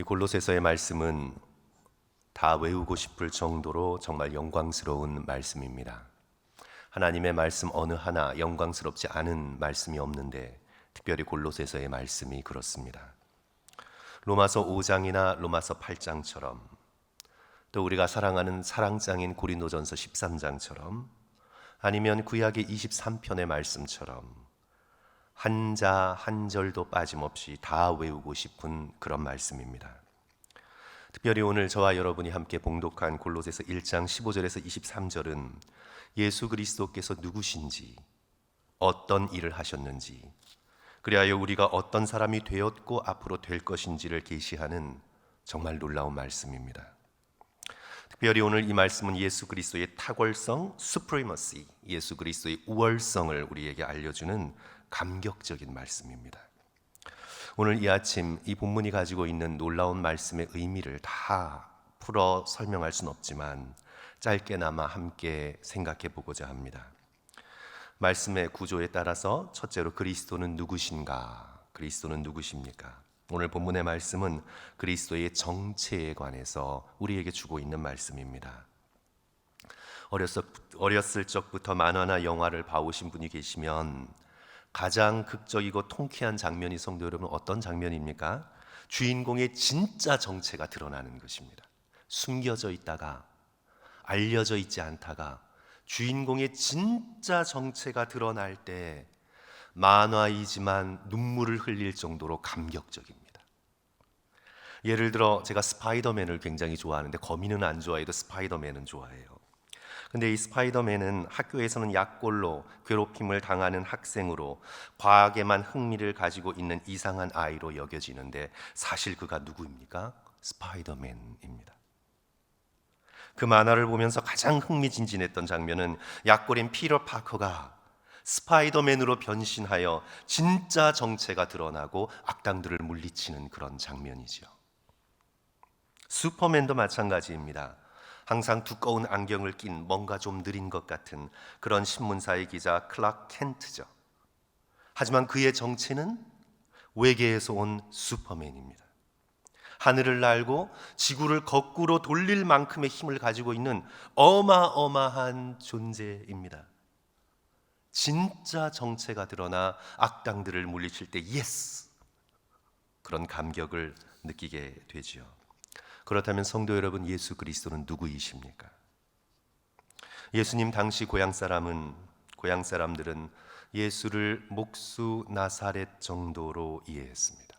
골로새서의 말씀은 다 외우고 싶을 정도로 정말 영광스러운 말씀입니다. 하나님의 말씀 어느 하나 영광스럽지 않은 말씀이 없는데 특별히 골로새서의 말씀이 그렇습니다. 로마서 5장이나 로마서 8장처럼 또 우리가 사랑하는 사랑장인 고린도전서 13장처럼 아니면 구약의 23편의 말씀처럼 한자 한 절도 빠짐없이 다 외우고 싶은 그런 말씀입니다. 특별히 오늘 저와 여러분이 함께 봉독한 골로새서 1장 15절에서 23절은 예수 그리스도께서 누구신지, 어떤 일을 하셨는지, 그리하여 우리가 어떤 사람이 되었고 앞으로 될 것인지를 계시하는 정말 놀라운 말씀입니다. 특별히 오늘 이 말씀은 예수 그리스도의 탁월성, supremacy, 예수 그리스도의 우월성을 우리에게 알려주는 감격적인 말씀입니다. 오늘 이 아침 이 본문이 가지고 있는 놀라운 말씀의 의미를 다 풀어 설명할 수는 없지만 짧게나마 함께 생각해 보고자 합니다. 말씀의 구조에 따라서 첫째로 그리스도는 누구신가? 그리스도는 누구십니까? 오늘 본문의 말씀은 그리스도의 정체에 관해서 우리에게 주고 있는 말씀입니다. 어렸을 적부터 만화나 영화를 봐오신 분이 계시면 가장 극적이고 통쾌한 장면이 성도 여러분 어떤 장면입니까? 주인공의 진짜 정체가 드러나는 것입니다. 숨겨져 있다가 알려져 있지 않다가 주인공의 진짜 정체가 드러날 때 만화이지만 눈물을 흘릴 정도로 감격적입니다. 예를 들어 제가 스파이더맨을 굉장히 좋아하는데 거미는 안 좋아해도 스파이더맨은 좋아해요. 근데 이 스파이더맨은 학교에서는 약골로 괴롭힘을 당하는 학생으로 과학에만 흥미를 가지고 있는 이상한 아이로 여겨지는데 사실 그가 누구입니까? 스파이더맨입니다. 그 만화를 보면서 가장 흥미진진했던 장면은 약골인 피터 파커가 스파이더맨으로 변신하여 진짜 정체가 드러나고 악당들을 물리치는 그런 장면이죠. 슈퍼맨도 마찬가지입니다. 항상 두꺼운 안경을 낀 뭔가 좀 느린 것 같은 그런 신문사의 기자 클락 켄트죠. 하지만 그의 정체는 외계에서 온 슈퍼맨입니다. 하늘을 날고 지구를 거꾸로 돌릴 만큼의 힘을 가지고 있는 어마어마한 존재입니다. 진짜 정체가 드러나 악당들을 물리칠 때 예스! 그런 감격을 느끼게 되지요. 그렇다면 성도 여러분, 예수 그리스도는 누구이십니까? 예수님 당시 고향 사람들은 예수를 목수 나사렛 정도로 이해했습니다.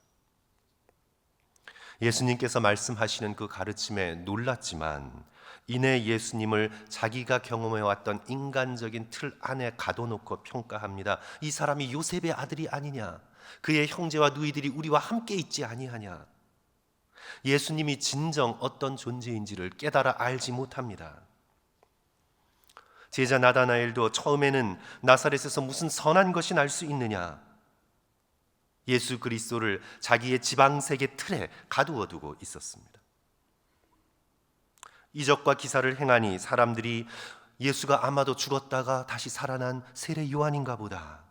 예수님께서 말씀하시는 그 가르침에 놀랐지만 이내 예수님을 자기가 경험해왔던 인간적인 틀 안에 가둬놓고 평가합니다. 이 사람이 요셉의 아들이 아니냐? 그의 형제와 누이들이 우리와 함께 있지 아니하냐? 예수님이 진정 어떤 존재인지를 깨달아 알지 못합니다. 제자 나다나엘도 처음에는 나사렛에서 무슨 선한 것이 날 수 있느냐? 예수 그리스도를 자기의 지방색의 틀에 가두어 두고 있었습니다. 이적과 기사를 행하니 사람들이 예수가 아마도 죽었다가 다시 살아난 세례 요한인가 보다,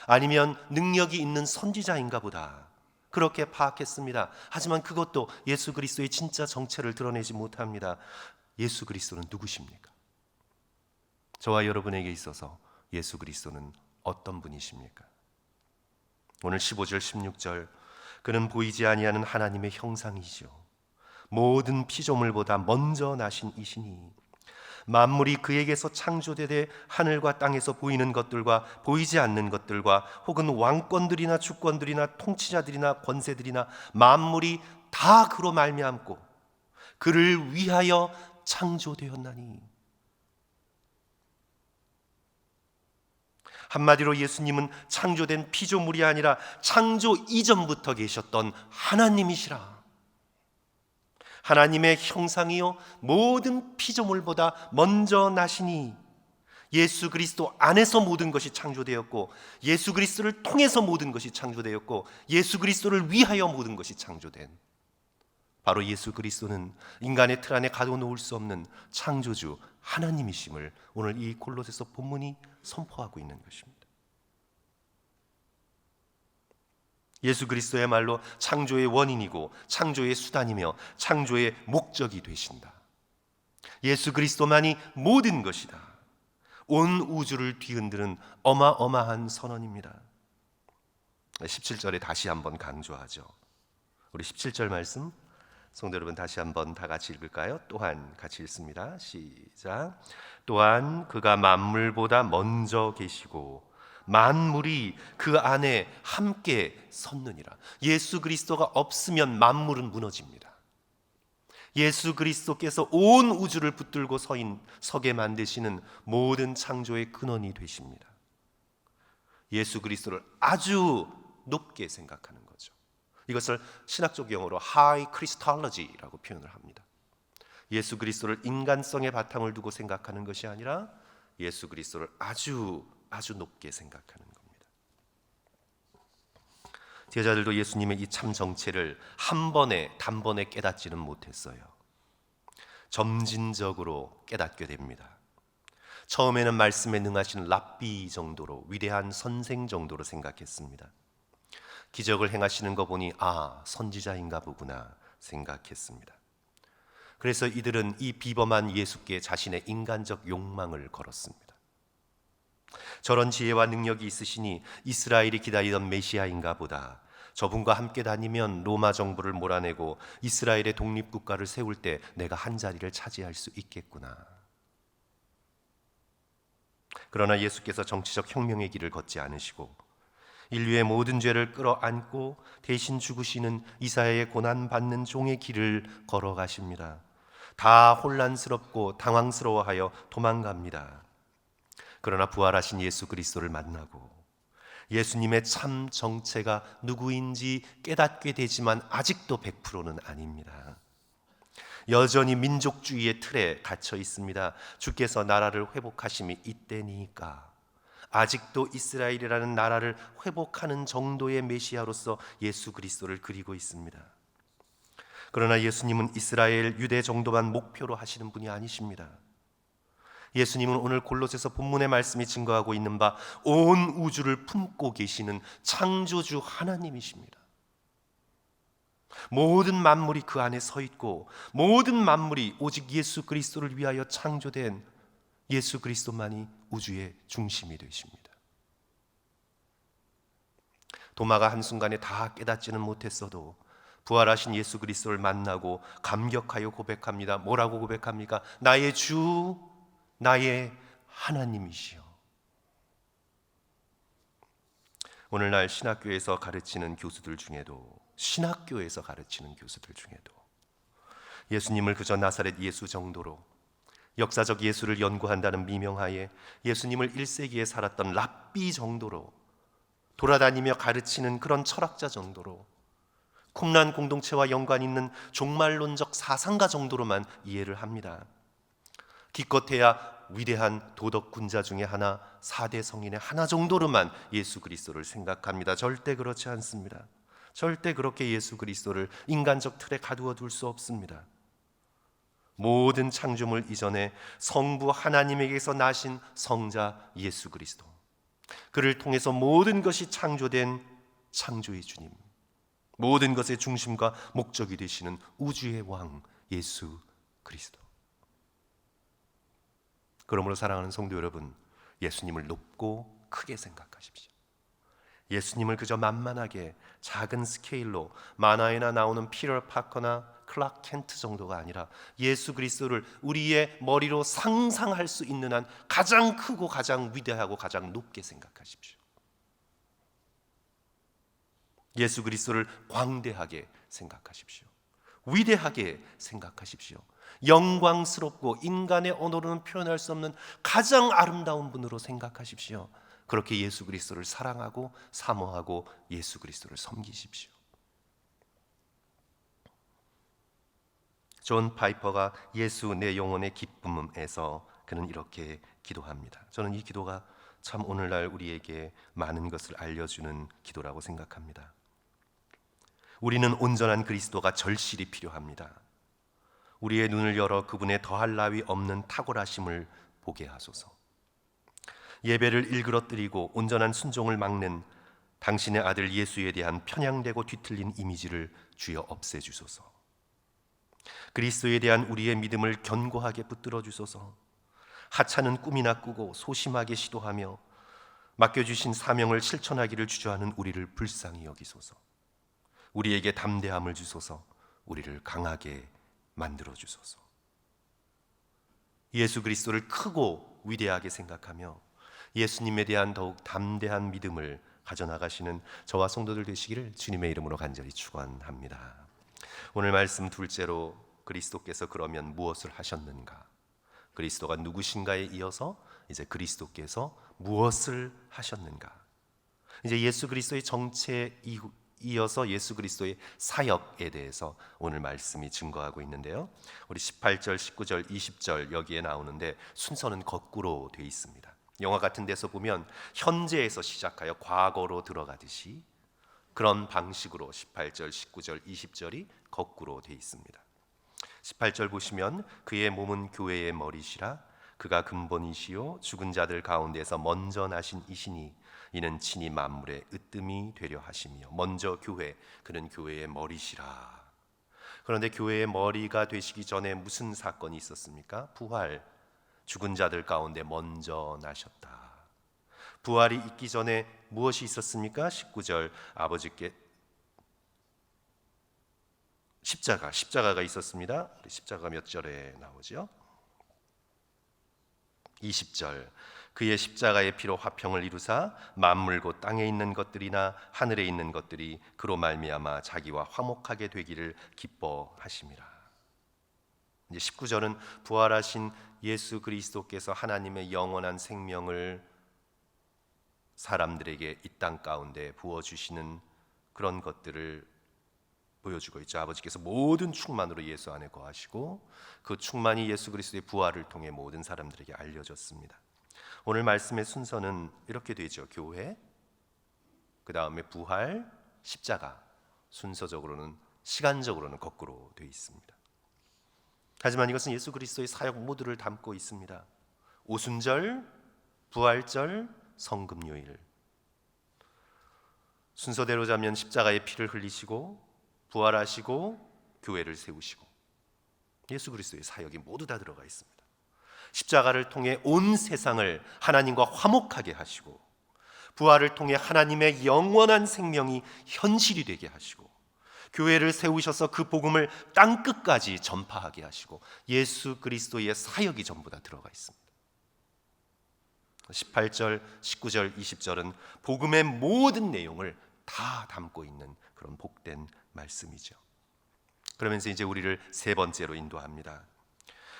아니면 능력이 있는 선지자인가 보다, 그렇게 파악했습니다. 하지만 그것도 예수 그리스도의 진짜 정체를 드러내지 못합니다. 예수 그리스도는 누구십니까? 저와 여러분에게 있어서 예수 그리스도는 어떤 분이십니까? 오늘 15절 16절 그는 보이지 아니하는 하나님의 형상이죠. 모든 피조물보다 먼저 나신 이시니 만물이 그에게서 창조되되 하늘과 땅에서 보이는 것들과 보이지 않는 것들과 혹은 왕권들이나 주권들이나 통치자들이나 권세들이나 만물이 다 그로 말미암고 그를 위하여 창조되었나니. 한마디로 예수님은 창조된 피조물이 아니라 창조 이전부터 계셨던 하나님이시라. 하나님의 형상이요 모든 피조물보다 먼저 나시니 예수 그리스도 안에서 모든 것이 창조되었고 예수 그리스도를 통해서 모든 것이 창조되었고 예수 그리스도를 위하여 모든 것이 창조된 바로 예수 그리스도는 인간의 틀 안에 가둬놓을 수 없는 창조주 하나님이심을 오늘 이 골로새서 본문이 선포하고 있는 것입니다. 예수 그리스도야말로 창조의 원인이고 창조의 수단이며 창조의 목적이 되신다. 예수 그리스도만이 모든 것이다. 온 우주를 뒤흔드는 어마어마한 선언입니다. 17절에 다시 한번 강조하죠. 우리 17절 말씀 성도 여러분 다시 한번 다 같이 읽을까요? 또한 같이 읽습니다. 시작. 또한 그가 만물보다 먼저 계시고 만물이 그 안에 함께 섰느니라. 예수 그리스도가 없으면 만물은 무너집니다. 예수 그리스도께서 온 우주를 붙들고 서게 만드시는 모든 창조의 근원이 되십니다. 예수 그리스도를 아주 높게 생각하는 거죠. 이것을 신학적 용어로 High Christology라고 표현을 합니다. 예수 그리스도를 인간성의 바탕을 두고 생각하는 것이 아니라 예수 그리스도를 아주 높게 생각하는 겁니다. 제자들도 예수님의 이 참 정체를 단번에 깨닫지는 못했어요. 점진적으로 깨닫게 됩니다. 처음에는 말씀에 능하신 랍비 정도로, 위대한 선생 정도로 생각했습니다. 기적을 행하시는 거 보니 선지자인가 보구나 생각했습니다. 그래서 이들은 이 비범한 예수께 자신의 인간적 욕망을 걸었습니다. 저런 지혜와 능력이 있으시니 이스라엘이 기다리던 메시아인가 보다. 저분과 함께 다니면 로마 정부를 몰아내고 이스라엘의 독립국가를 세울 때 내가 한 자리를 차지할 수 있겠구나. 그러나 예수께서 정치적 혁명의 길을 걷지 않으시고 인류의 모든 죄를 끌어안고 대신 죽으시는 이사야의 고난받는 종의 길을 걸어가십니다. 다 혼란스럽고 당황스러워하여 도망갑니다. 그러나 부활하신 예수 그리스도를 만나고 예수님의 참 정체가 누구인지 깨닫게 되지만 아직도 100%는 아닙니다. 여전히 민족주의의 틀에 갇혀 있습니다. 주께서 나라를 회복하심이 이때니까. 아직도 이스라엘이라는 나라를 회복하는 정도의 메시아로서 예수 그리스도를 그리고 있습니다. 그러나 예수님은 이스라엘, 유대 정도만 목표로 하시는 분이 아니십니다. 예수님은 오늘 골로새서 본문의 말씀이 증거하고 있는 바 온 우주를 품고 계시는 창조주 하나님이십니다. 모든 만물이 그 안에 서 있고 모든 만물이 오직 예수 그리스도를 위하여 창조된 예수 그리스도만이 우주의 중심이 되십니다. 도마가 한순간에 다 깨닫지는 못했어도 부활하신 예수 그리스도를 만나고 감격하여 고백합니다. 뭐라고 고백합니까? 나의 주, 나의 하나님이시여. 오늘날 신학교에서 가르치는 교수들 중에도 예수님을 그저 나사렛 예수 정도로 역사적 예수를 연구한다는 미명하에 예수님을 1세기에 살았던 랍비 정도로 돌아다니며 가르치는 그런 철학자 정도로 쿰란 공동체와 연관 있는 종말론적 사상가 정도로만 이해를 합니다. 기껏해야 위대한 도덕 군자 중에 하나, 4대 성인의 하나 정도로만 예수 그리스도를 생각합니다. 절대 그렇지 않습니다. 절대 그렇게 예수 그리스도를 인간적 틀에 가두어 둘 수 없습니다. 모든 창조물 이전에 성부 하나님에게서 나신 성자 예수 그리스도, 그를 통해서 모든 것이 창조된 창조의 주님, 모든 것의 중심과 목적이 되시는 우주의 왕 예수 그리스도. 그러므로 사랑하는 성도 여러분, 예수님을 높고 크게 생각하십시오. 예수님을 그저 만만하게 작은 스케일로 만화에나 나오는 피터 파커나 클락 켄트 정도가 아니라 예수 그리스도를 우리의 머리로 상상할 수 있는 한 가장 크고 가장 위대하고 가장 높게 생각하십시오. 예수 그리스도를 광대하게 생각하십시오. 위대하게 생각하십시오. 영광스럽고 인간의 언어로는 표현할 수 없는 가장 아름다운 분으로 생각하십시오. 그렇게 예수 그리스도를 사랑하고 사모하고 예수 그리스도를 섬기십시오. 존 파이퍼가 예수 내 영혼의 기쁨에서 그는 이렇게 기도합니다. 저는 이 기도가 참 오늘날 우리에게 많은 것을 알려주는 기도라고 생각합니다. 우리는 온전한 그리스도가 절실히 필요합니다. 우리의 눈을 열어 그분의 더할 나위 없는 탁월하심을 보게 하소서. 예배를 일그러뜨리고 온전한 순종을 막는 당신의 아들 예수에 대한 편향되고 뒤틀린 이미지를 주여 없애주소서. 그리스도에 대한 우리의 믿음을 견고하게 붙들어 주소서. 하찮은 꿈이나 꾸고 소심하게 시도하며 맡겨주신 사명을 실천하기를 주저하는 우리를 불쌍히 여기소서. 우리에게 담대함을 주소서. 우리를 강하게 만들어 주소서. 예수 그리스도를 크고 위대하게 생각하며 예수님에 대한 더욱 담대한 믿음을 가져나가시는 저와 성도들 되시기를 주님의 이름으로 간절히 축원합니다. 오늘 말씀 둘째로, 그리스도께서 그러면 무엇을 하셨는가? 그리스도가 누구신가에 이어서 이제 그리스도께서 무엇을 하셨는가? 이제 예수 그리스도의 정체에 이어서 예수 그리스도의 사역에 대해서 오늘 말씀이 증거하고 있는데요. 우리 18절, 19절, 20절 여기에 나오는데 순서는 거꾸로 되어 있습니다. 영화 같은 데서 보면 현재에서 시작하여 과거로 들어가듯이 그런 방식으로 18절, 19절, 20절이 거꾸로 되어 있습니다. 18절 보시면 그의 몸은 교회의 머리시라. 그가 근본이시요 죽은 자들 가운데서 먼저 나신 이시니 이는 친히 만물의 으뜸이 되려 하시며. 먼저 교회, 그는 교회의 머리시라. 그런데 교회의 머리가 되시기 전에 무슨 사건이 있었습니까? 부활. 죽은 자들 가운데 먼저 나셨다. 부활이 있기 전에 무엇이 있었습니까? 19절 아버지께 십자가가 있었습니다. 십자가 몇 절에 나오죠? 20절 그의 십자가의 피로 화평을 이루사 만물 곧 땅에 있는 것들이나 하늘에 있는 것들이 그로 말미암아 자기와 화목하게 되기를 기뻐하심이라. 이제 19절은 부활하신 예수 그리스도께서 하나님의 영원한 생명을 사람들에게 이 땅 가운데 부어주시는 그런 것들을 보여주고 있죠. 아버지께서 모든 충만으로 예수 안에 거하시고 그 충만이 예수 그리스도의 부활을 통해 모든 사람들에게 알려졌습니다. 오늘 말씀의 순서는 이렇게 되죠. 교회, 그 다음에 부활, 십자가. 순서적으로는, 시간적으로는 거꾸로 되어 있습니다. 하지만 이것은 예수 그리스도의 사역 모두를 담고 있습니다. 오순절, 부활절, 성금요일. 순서대로 자면 십자가의 피를 흘리시고 부활하시고 교회를 세우시고 예수 그리스도의 사역이 모두 다 들어가 있습니다. 십자가를 통해 온 세상을 하나님과 화목하게 하시고 부활을 통해 하나님의 영원한 생명이 현실이 되게 하시고 교회를 세우셔서 그 복음을 땅끝까지 전파하게 하시고 예수 그리스도의 사역이 전부 다 들어가 있습니다. 18절, 19절, 20절은 복음의 모든 내용을 다 담고 있는 그런 복된 말씀이죠. 그러면서 이제 우리를 세 번째로 인도합니다.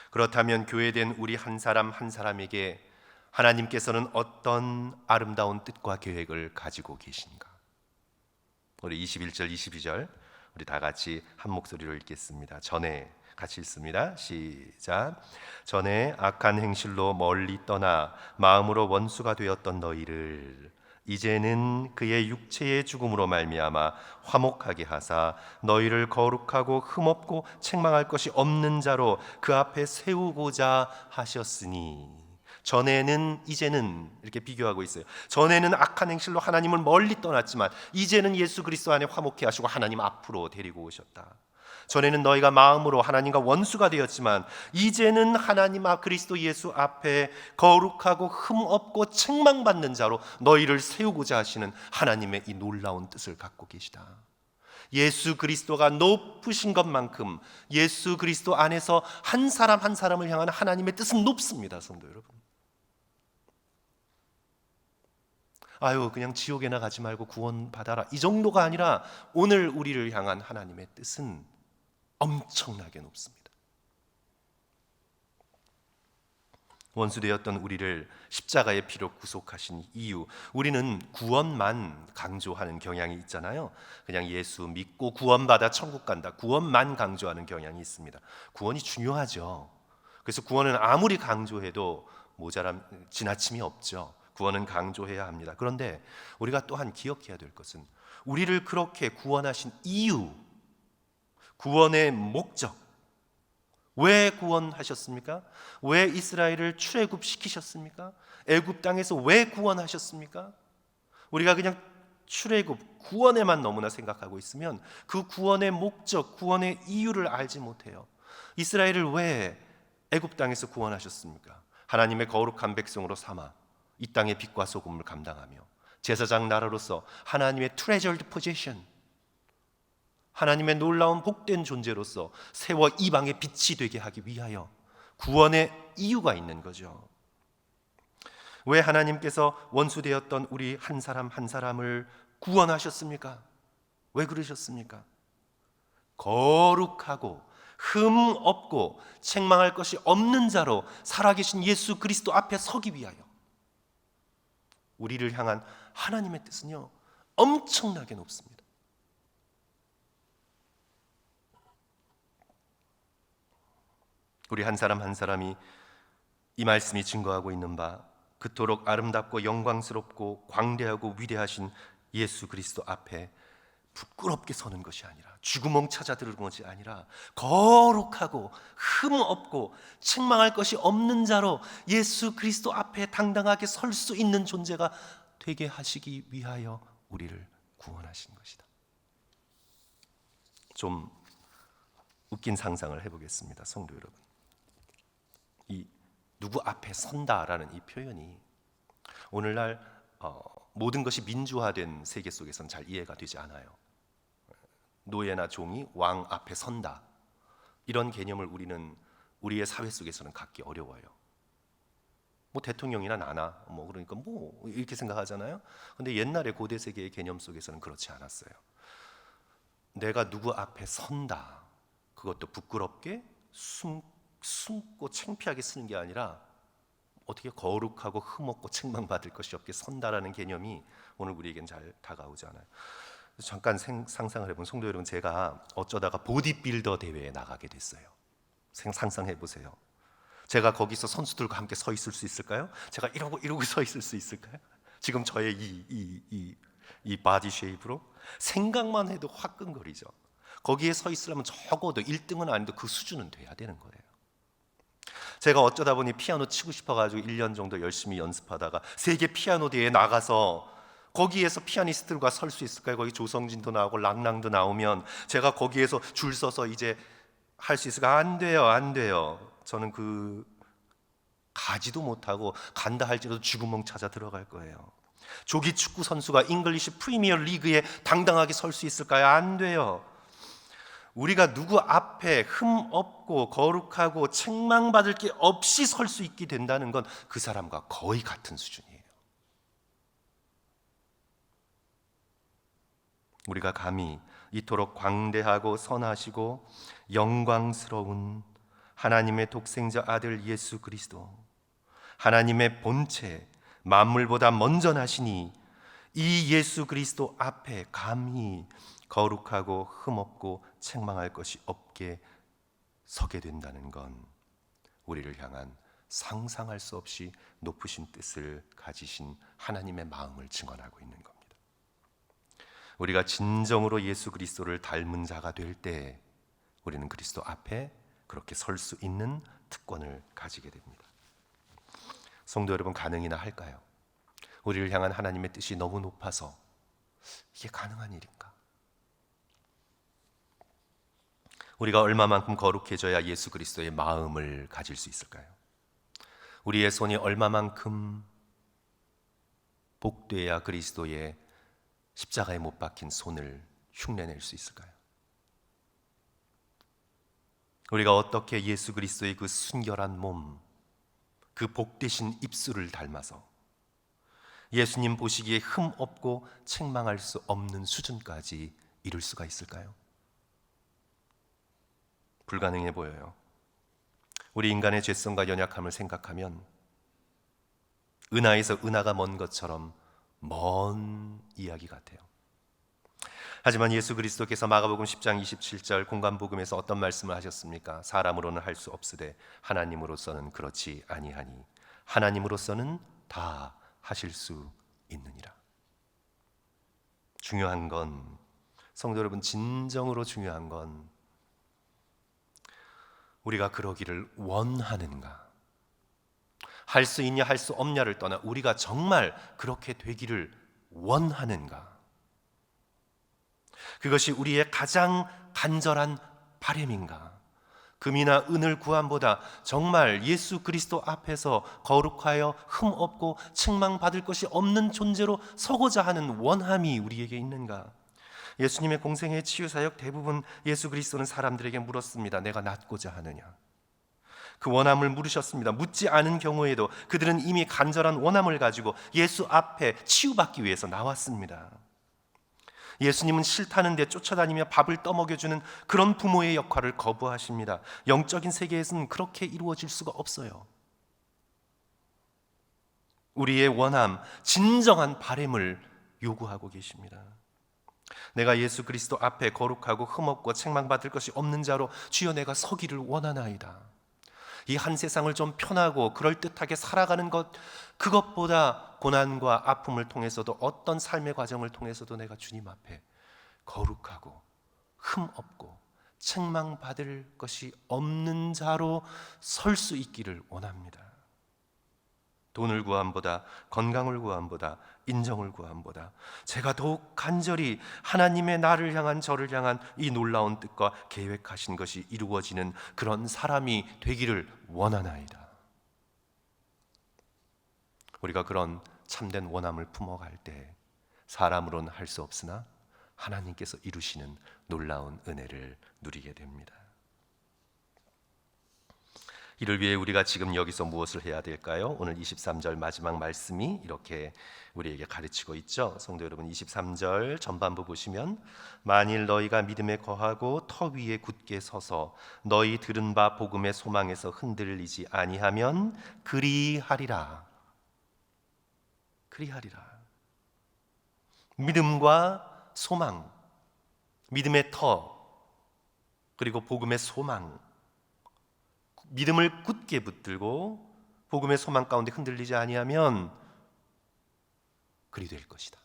그렇다면 교회된 우리 한 사람 한 사람에게 하나님께서는 어떤 아름다운 뜻과 계획을 가지고 계신가? 우리 21절, 22절 우리 다 같이 한 목소리로 읽겠습니다. 전에 같이 읽습니다. 시작. 전에 악한 행실로 멀리 떠나 마음으로 원수가 되었던 너희를 이제는 그의 육체의 죽음으로 말미암아 화목하게 하사 너희를 거룩하고 흠없고 책망할 것이 없는 자로 그 앞에 세우고자 하셨으니. 전에는, 이제는 이렇게 비교하고 있어요. 전에는 악한 행실로 하나님을 멀리 떠났지만 이제는 예수 그리스도 안에 화목해 하시고 하나님 앞으로 데리고 오셨다. 전에는 너희가 마음으로 하나님과 원수가 되었지만 이제는 하나님 앞 그리스도 예수 앞에 거룩하고 흠없고 책망받는 자로 너희를 세우고자 하시는 하나님의 이 놀라운 뜻을 갖고 계시다. 예수 그리스도가 높으신 것만큼 예수 그리스도 안에서 한 사람 한 사람을 향한 하나님의 뜻은 높습니다. 성도 여러분, 그냥 지옥에나 가지 말고 구원 받아라, 이 정도가 아니라 오늘 우리를 향한 하나님의 뜻은 엄청나게 높습니다. 원수되었던 우리를 십자가의 피로 구속하신 이유, 우리는 구원만 강조하는 경향이 있잖아요. 그냥 예수 믿고 구원받아 천국 간다, 구원만 강조하는 경향이 있습니다. 구원이 중요하죠. 그래서 구원은 아무리 강조해도 지나침이 없죠. 구원은 강조해야 합니다. 그런데 우리가 또한 기억해야 될 것은 우리를 그렇게 구원하신 이유, 구원의 목적, 왜 구원하셨습니까? 왜 이스라엘을 출애굽시키셨습니까? 애굽 땅에서 왜 구원하셨습니까? 우리가 그냥 출애굽 구원에만 너무나 생각하고 있으면 그 구원의 목적, 구원의 이유를 알지 못해요. 이스라엘을 왜 애굽 땅에서 구원하셨습니까? 하나님의 거룩한 백성으로 삼아 이 땅의 빛과 소금을 감당하며 제사장 나라로서 하나님의 treasured position, 하나님의 놀라운 복된 존재로서 세워 이방의 빛이 되게 하기 위하여 구원의 이유가 있는 거죠. 왜 하나님께서 원수되었던 우리 한 사람 한 사람을 구원하셨습니까? 왜 그러셨습니까? 거룩하고 흠 없고 책망할 것이 없는 자로 살아계신 예수 그리스도 앞에 서기 위하여. 우리를 향한 하나님의 뜻은요, 엄청나게 높습니다. 우리 한 사람 한 사람이 이 말씀이 증거하고 있는 바, 그토록 아름답고 영광스럽고 광대하고 위대하신 예수 그리스도 앞에 부끄럽게 서는 것이 아니라, 쥐구멍 찾아 들은 것이 아니라 거룩하고 흠 없고 책망할 것이 없는 자로 예수 그리스도 앞에 당당하게 설 수 있는 존재가 되게 하시기 위하여 우리를 구원하신 것이다. 좀 웃긴 상상을 해보겠습니다, 성도 여러분. 이 누구 앞에 선다라는 이 표현이 오늘날 모든 것이 민주화된 세계 속에서는 잘 이해가 되지 않아요. 노예나 종이 왕 앞에 선다, 이런 개념을 우리는 우리의 사회 속에서는 갖기 어려워요. 뭐 대통령이나 나나 그러니까 이렇게 생각하잖아요. 근데 옛날에 고대 세계의 개념 속에서는 그렇지 않았어요. 내가 누구 앞에 선다, 그것도 부끄럽게 숨고 창피하게 쓰는 게 아니라 어떻게 거룩하고 흠없고 책망받을 것이 없게 선다라는 개념이 오늘 우리에겐 잘 다가오지 않아요. 잠깐 상상을 해본 성도 여러분, 제가 어쩌다가 보디빌더 대회에 나가게 됐어요. 상상해 보세요. 제가 거기서 선수들과 함께 서 있을 수 있을까요? 제가 이러고 서 있을 수 있을까요? 지금 저의 이 바디 쉐입으로 생각만 해도 화끈거리죠. 거기에 서 있으려면 적어도 1등은 아닌데 그 수준은 돼야 되는 거예요. 제가 어쩌다 보니 피아노 치고 싶어가지고 1년 정도 열심히 연습하다가 세계 피아노 대회에 나가서 거기에서 피아니스트들과 설 수 있을까요? 거기 조성진도 나오고 랑랑도 나오면 제가 거기에서 줄 서서 이제 할 수 있을까? 안 돼요. 저는 가지도 못하고 간다 할지라도 쥐구멍 찾아 들어갈 거예요. 조기 축구 선수가 잉글리시 프리미어 리그에 당당하게 설 수 있을까요? 안 돼요. 우리가 누구 앞에 흠 없고 거룩하고 책망받을 게 없이 설 수 있게 된다는 건 그 사람과 거의 같은 수준이에요. 우리가 감히 이토록 광대하고 선하시고 영광스러운 하나님의 독생자 아들 예수 그리스도, 하나님의 본체, 만물보다 먼저 나시니 이 예수 그리스도 앞에 감히 거룩하고 흠없고 책망할 것이 없게 서게 된다는 건 우리를 향한 상상할 수 없이 높으신 뜻을 가지신 하나님의 마음을 증언하고 있는 겁니다. 우리가 진정으로 예수 그리스도를 닮은 자가 될 때 우리는 그리스도 앞에 그렇게 설 수 있는 특권을 가지게 됩니다. 성도 여러분, 가능이나 할까요? 우리를 향한 하나님의 뜻이 너무 높아서 이게 가능한 일인가? 우리가 얼마만큼 거룩해져야 예수 그리스도의 마음을 가질 수 있을까요? 우리의 손이 얼마만큼 복돼야 그리스도의 십자가에 못 박힌 손을 흉내낼 수 있을까요? 우리가 어떻게 예수 그리스도의 그 순결한 몸, 그 복되신 입술을 닮아서 예수님 보시기에 흠 없고 책망할 수 없는 수준까지 이룰 수가 있을까요? 불가능해 보여요. 우리 인간의 죄성과 연약함을 생각하면 은하에서 은하가 먼 것처럼 먼 이야기 같아요. 하지만 예수 그리스도께서 마가복음 10장 27절 공관복음에서 어떤 말씀을 하셨습니까? 사람으로는 할 수 없으되 하나님으로서는 그렇지 아니하니 하나님으로서는 다 하실 수 있느니라. 중요한 건, 성도 여러분, 진정으로 중요한 건 우리가 그러기를 원하는가? 할 수 있냐 할 수 없냐를 떠나 우리가 정말 그렇게 되기를 원하는가? 그것이 우리의 가장 간절한 바람인가? 금이나 은을 구함보다 정말 예수 그리스도 앞에서 거룩하여 흠없고 책망받을 것이 없는 존재로 서고자 하는 원함이 우리에게 있는가? 예수님의 공생의 치유사역 대부분 예수 그리스도는 사람들에게 물었습니다. 내가 낫고자 하느냐? 그 원함을 물으셨습니다. 묻지 않은 경우에도 그들은 이미 간절한 원함을 가지고 예수 앞에 치유받기 위해서 나왔습니다. 예수님은 싫다는데 쫓아다니며 밥을 떠먹여주는 그런 부모의 역할을 거부하십니다. 영적인 세계에서는 그렇게 이루어질 수가 없어요. 우리의 원함, 진정한 바람을 요구하고 계십니다. 내가 예수 그리스도 앞에 거룩하고 흠없고 책망받을 것이 없는 자로 주여 내가 서기를 원하나이다. 이 한 세상을 좀 편하고 그럴듯하게 살아가는 것, 그것보다 고난과 아픔을 통해서도 어떤 삶의 과정을 통해서도 내가 주님 앞에 거룩하고 흠없고 책망받을 것이 없는 자로 설 수 있기를 원합니다. 돈을 구함보다, 건강을 구함보다, 인정을 구함보다 제가 더욱 간절히 하나님의 나를 향한, 저를 향한 이 놀라운 뜻과 계획하신 것이 이루어지는 그런 사람이 되기를 원하나이다. 우리가 그런 참된 원함을 품어갈 때 사람으로는 할 수 없으나 하나님께서 이루시는 놀라운 은혜를 누리게 됩니다. 이를 위해 우리가 지금 여기서 무엇을 해야 될까요? 오늘 23절 마지막 말씀이 이렇게 우리에게 가르치고 있죠. 성도 여러분, 23절 전반부 보시면 만일 너희가 믿음에 거하고 터 위에 굳게 서서 너희 들은 바 복음의 소망에서 흔들리지 아니하면 그리하리라. 그리하리라. 믿음과 소망, 믿음의 터, 그리고 복음의 소망, 믿음을 굳게 붙들고 복음의 소망 가운데 흔들리지 아니하면 그리 될 것이다.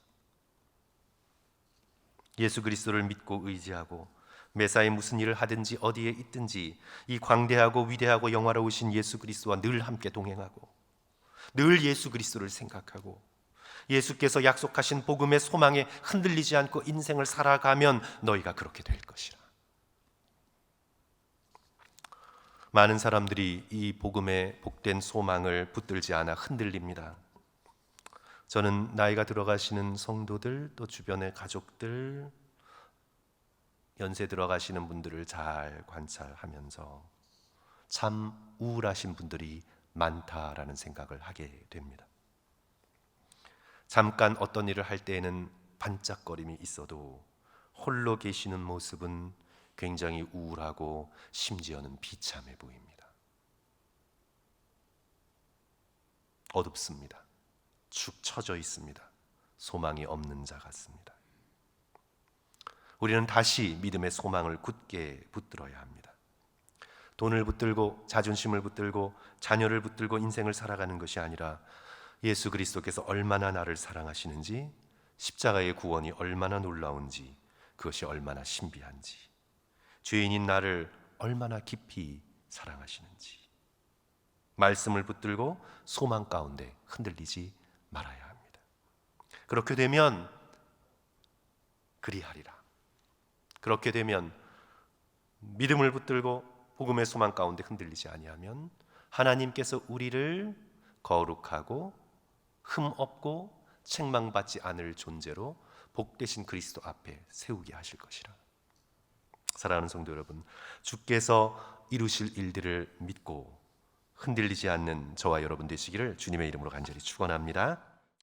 예수 그리스도를 믿고 의지하고 매사에 무슨 일을 하든지 어디에 있든지 이 광대하고 위대하고 영화로우신 예수 그리스도와 늘 함께 동행하고 늘 예수 그리스도를 생각하고 예수께서 약속하신 복음의 소망에 흔들리지 않고 인생을 살아가면 너희가 그렇게 될 것이라. 많은 사람들이 이 복음의 복된 소망을 붙들지 않아 흔들립니다. 저는 나이가 들어가시는 성도들, 또 주변의 가족들, 연세 들어가시는 분들을 잘 관찰하면서 참 우울하신 분들이 많다라는 생각을 하게 됩니다. 잠깐 어떤 일을 할 때에는 반짝거림이 있어도 홀로 계시는 모습은 굉장히 우울하고 심지어는 비참해 보입니다. 어둡습니다. 축 처져 있습니다. 소망이 없는 자 같습니다. 우리는 다시 믿음의 소망을 굳게 붙들어야 합니다. 돈을 붙들고 자존심을 붙들고 자녀를 붙들고 인생을 살아가는 것이 아니라 예수 그리스도께서 얼마나 나를 사랑하시는지, 십자가의 구원이 얼마나 놀라운지, 그것이 얼마나 신비한지, 죄인인 나를 얼마나 깊이 사랑하시는지, 말씀을 붙들고 소망 가운데 흔들리지 말아야 합니다. 그렇게 되면 그리하리라. 그렇게 되면 믿음을 붙들고 복음의 소망 가운데 흔들리지 아니하면 하나님께서 우리를 거룩하고 흠없고 책망받지 않을 존재로 복되신 그리스도 앞에 세우게 하실 것이라. 사랑하는 성도 여러분, 주께서 이루실 일들을 믿고 흔들리지 않는 저와 여러분 되시기를 주님의 이름으로 간절히 축원합니다.